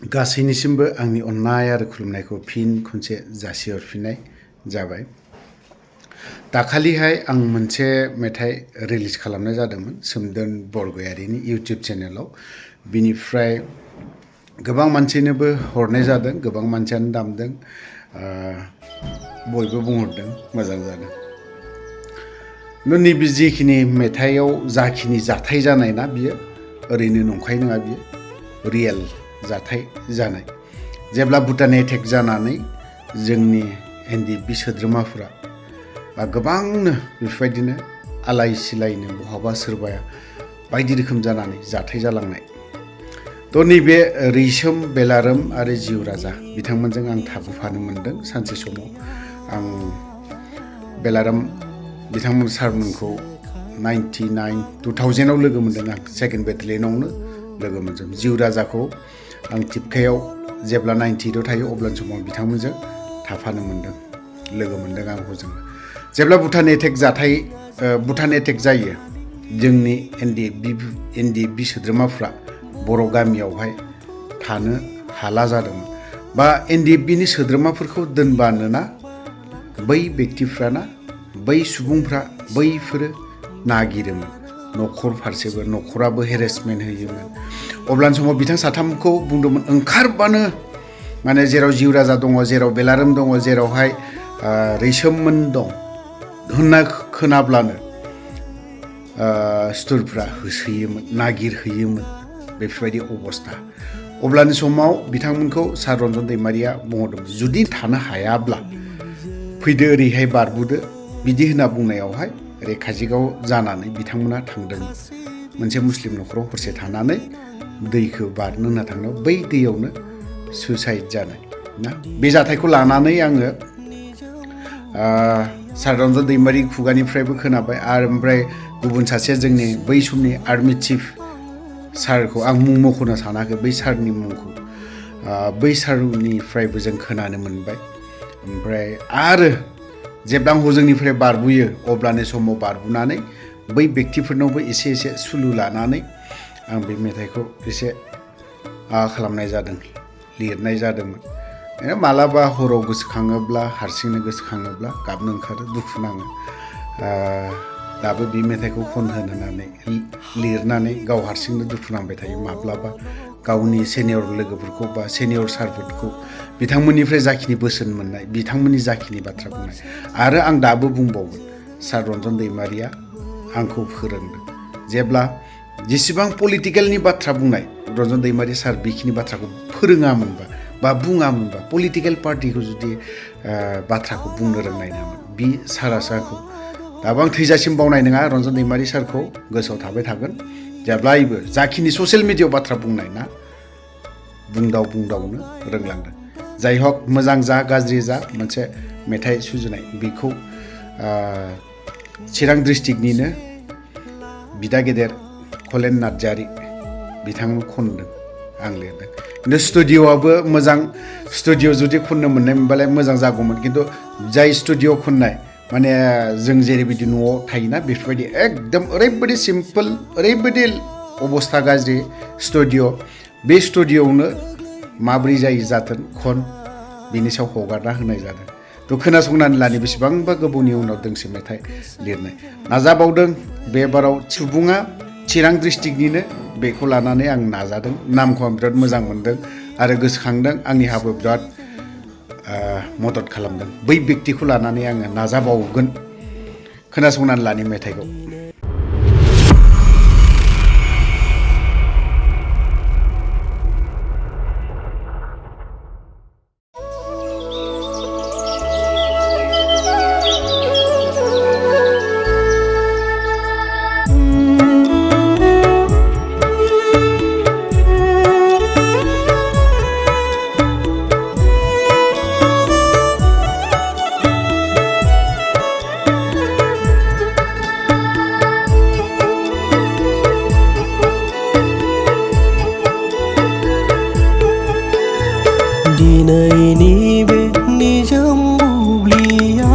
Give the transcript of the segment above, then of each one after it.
गासैनिसिमबो आंनि अननाय आरो खुलुमनायखौ फिन खनसे जासिहरफिननाय जाबाय। दाखालिहाय आं मोनसे मेथाइ रिलिज खालामनाय जादोंमोन सोमदोन बरगयारिनि इउटुब चेनेलाव। बिनिफ्राय गोबां मानसिनोबो हरनाय जादों, गोबां मानसियानो दामदों, बयबो बुंहरदों मोजां जादों। नैबे जिखिनि मेथाइआव जाखिनि जाथाय जानाय ना, बियो ओरैनो नंखाय नङा, बियो रियेल जाथाय जानाय। जेब्ला भुटान एटेक जानानै जोंनि एनडिएफबि सोद्रोमाफोरा गोबांनो बेफोरबायदिनो आलाय सिलायनो बहाबा सोरबाया बायदि रोखोम जानानै जाथाय जालांनाय। थ' नैबे रैसोम बेलारोम आरो जिउ राजा बिथांमोनजों आं थाबोफानो मोनदों। सानसे समाव आं बेलारोम बिथांमोन सारमोनखौ 2000 लोगो मोनदों। आं सेकेन्ड बेटेलियनावनो लोगो मोनदों। जिउ राजाखौ आं तिपकायाव जेब्ला 98आव थायो अब्लानि समाव बिथांमोनजों थाफानो मोनदों, लोगो मोनदों आं हजों। जेब्ला भुटान एटेक जायो, जोंनि एनडिएफबि सोद्रोमाफ्रा बर' गामियावहाय थानो हाला जादोंमोन। बा एनडिएफबिनि सोद्रोमाफोरखौ दोनबानोना बै बेक्तिफ्राना, बै सुबुंफ्रा बैफोरो नागिरोमोन न'खर फारसेबो, न'खराबो हेरेसमेन्ट होयोमोन। अब्लानि समाव बिथां साथामखौ बुंदोंमोन ओंखारबानो, माने जेराव जिउ राजा दङ, जेराव बेलारोम दङ, जेरावहाय रैसोममोन दं होनना खोनाब्लानो सुथुरफ्रा होसोयोमोन, नागिरहैयोमोन, बेफोरबायदि अबस्था। अब्लानि समाव बिथांमोनखौ सार रन्जन दैमारिया बुंहरदोंमोन जुदि थानो हायाब्ला फैदो ओरैहाय बारबोदो, बिदि होनना बुंनायावहाय ओरै काजिगाव जानानै बिथांमोना थांदोंमोन। मोनसे मुस्लिम न'खराव हरसे थानानै दैखौ बारनो होनना थांनायाव बै दैयावनो सुइसाइड जानाय ना। बे जाथायखौ लानानै आङो सार रन्जन दैमारि खुगानिफ्रायबो खोनाबाय, आरो ओमफ्राय गुबुन सासे जोंनि बै समनि आर्मि चिफ सारखौ आं मुं मख'नो सानाखै, बै सारनि मुंखौ बै सारनिफ्रायबो जों खोनानो मोनबाय। ओमफ्राय आरो जेब्ला आं हजोंनिफ्राय बारबोयो अब्लानि समाव बारबोनानै बै बेक्तिफोरनावबो एसे एसे सुलु लानानै आं बे मेथाइखौ एसे खालामनाय जादों, लिरनाय जादोंमोन। मालाबा हराव गोसोखाङोब्ला, हारसिंनो गोसोखाङोब्ला गाबनो ओंखारो, दुखु नाङो। दाबो बे मेथाइखौ खनहोनानै लिरनानै गाव हारसिंनो दुखु नांबाय थायो। माब्लाबा गावनि सेनियर लोगोफोरखौ बा सेनियर सारफोरखौ बिथांमोननिफ्राय जाखिनि बोसोन मोननाय, बिथांमोननि जाखिनि बाथ्रा बुंनाय, आरो आं दाबो बुंबावगोन सार रन्जन दैमारिया आंखौ फोरोंदों। जेब्ला जेसेबां पलिटिकेलनि बाथ्रा बुंनाय रन्जन दैमारि सार बेखिनि बाथ्राखौ फोरोङामोनबा बा बुङामोनबा, पलिटिकेल पार्टिखौ जुदि बाथ्राखौ बुंनो रोंनाय नङामोन। बि सारासो आंखौ, दाबो आं थैजासिम बावनाय नङा रन्जन दैमारि सारखौ, गोसोआव थाबाय थागोन। जेब्लायबो जाखिनि ससियेल मिडियायाव बाथ्रा बुंनाय ना, बुंदावनो रोंलांदों। जाय हक, मोजां जा गाज्रि जा, मोनसे मेथाइ सुजुनाय बेखौ चिरां डिस्ट्रिक्टनिनो बिदा गेदेर कलेन नार्जारि बिथांमोन खनदों, आं लिरदों। खिन्थु स्टुडिअ'आबो मोजां, स्टुडिअ' जुदि खननो मोननाय मोनबालाय मोजां जागौमोन। खिन्थु जाय स्टुडिअ' खननाय, माने जों जेरैबायदि न'आव थायोना बेफोरबायदि एकदम ओरैबायदि सिम्पोल, ओरैबायदि अबस्था गाज्रि स्टुडिअ'। बे स्टुडिअ'आवनो माब्रै जायो जाथों खन, बिनि सायाव हगारना होनाय जादों। थ' खोनासंनानै लानि बेसेबांबा गोबावनि उनाव दोंसे मेथाइ लिरनाय नाजाबावदों। बेबाराव सुबुङा चिरां डिस्ट्रिक्टनिनो, बेखौ लानानै आं नाजादों। नामखौ आं बिराद मोजां मोनदों आरो गोसोखांदों, आंनि हाबो बिराद मदद खालामदों। बै बेक्तिखौ लानानै आङो नाजाबावगोन। खोनासंनानै लानि मेथाइखौ। दिनैनि बे निजोम बुब्लियाव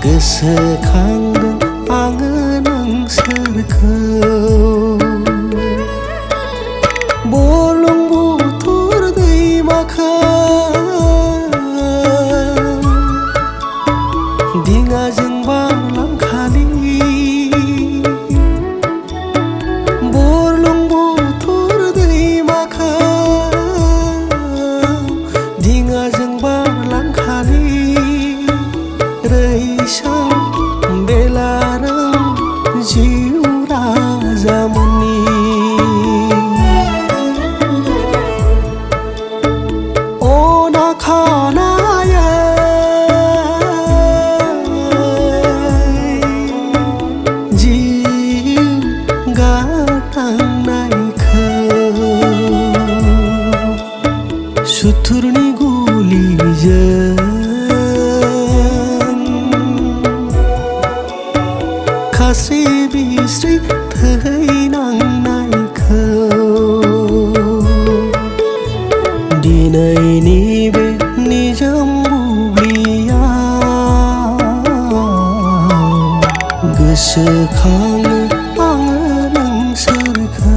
गोसोखांदों आङो नोंसोरखौ। बुरलुंबुथुर दैमाखौ दिङाजों बारलांखालि बुरलुंबुथुर दैमाखौ दिङाजों बारलांखालि रैसोम बेलारोम जिउ राजामोननि अना खानायै जिउ गाथांनायखौ सुथुरनि गुलिजों खास्रि बिस्रि थैनांनायखौ दिनैनि बे निजोम बुब्लियाव गोसोखाङो आङो नोंसोरखौ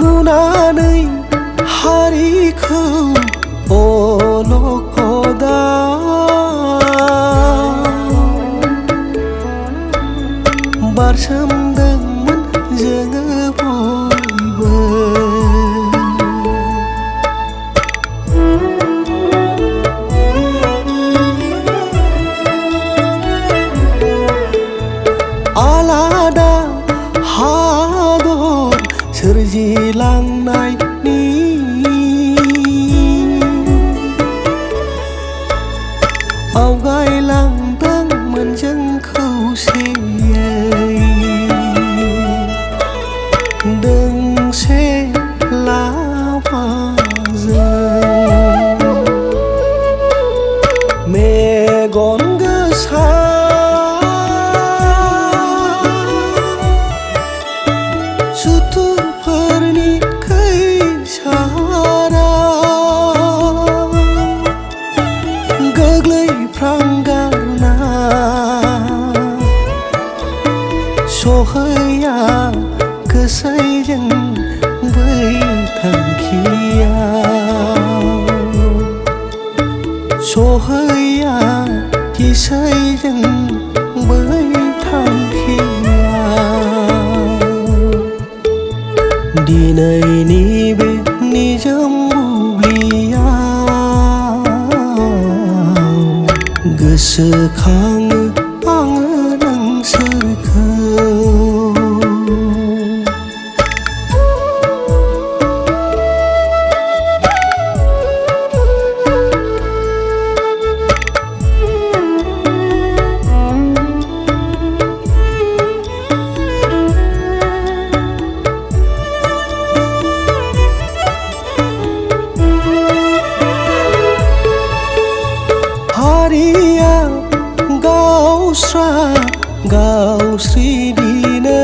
नुनानै हारिखौ अलखदा बारसोमदोंमोन जोङो बयबो आलादा हादर सोरजिलांनायनि आवगायलांदोंमोन जों खौसेयै दोंसे लामाजों मेगन गोसा सुथुरफोरनि खैसाराव गोग्लैफ्रांगारना सहैया गोसैजों बै थांखियाव सहैया गोसैजों बै थांखियाव दिनैनि बे निजोम बुब्लियाव गोसोखाङो आङो नोंसोरखौ हारिया गावस्रा गावस्रि दिनै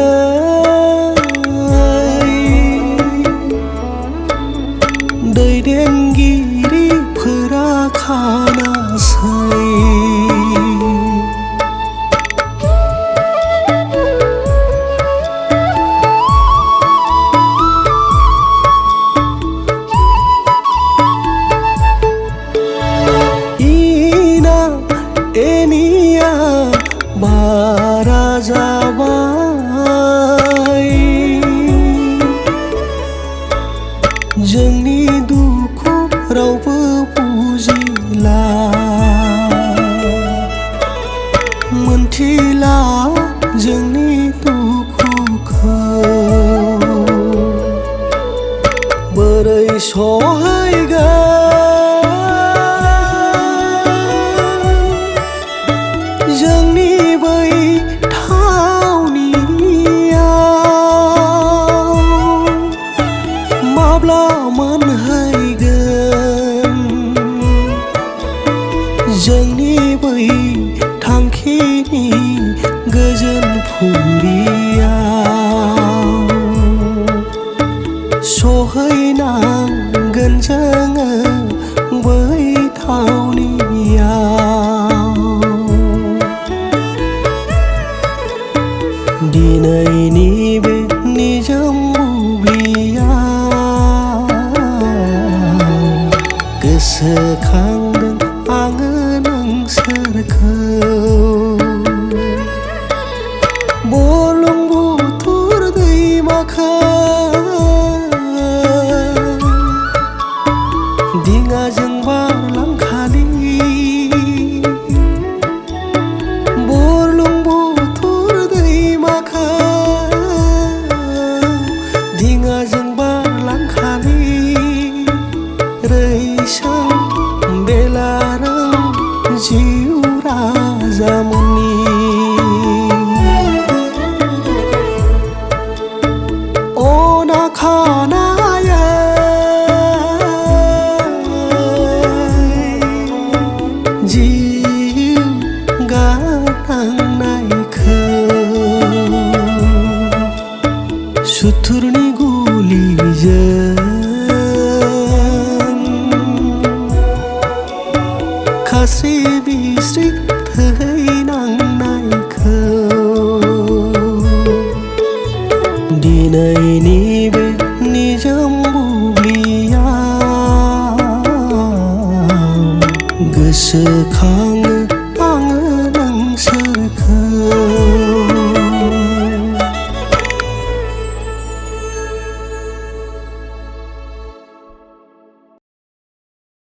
दैदेनगिरिफोरा खानासै एनिया बारा जाबाय जोंनि दुखु रावबो बुजिला मोनथिला जोंनि दुखुखौ बोरै सहायगोन जोंनि बै थावनियाव माब्ला मोनहैगोन जोंनि बै थांखिनि गोजोन फुरियाव सहैनांगोन जोङो बै थावनियाव दिनैनि बे निजोम बुब्लियाव गोसोखांदों आङो नोंसोरखौ बुरलुंबुथुर दैमाखौ दिङाजों बारलांखालि बुरलुंबुथुर दैमाखौ दिङाजों बारलांखालि रैसोम बेलाराम जिउ राजामोननि अना खानायै जिउ गानांनायखौ सुथुरनि गुलिजों खास्रि बिस्रि थैनांनायखौ दिनैनि बे निजोम बुब्लियाव गोसोखाङो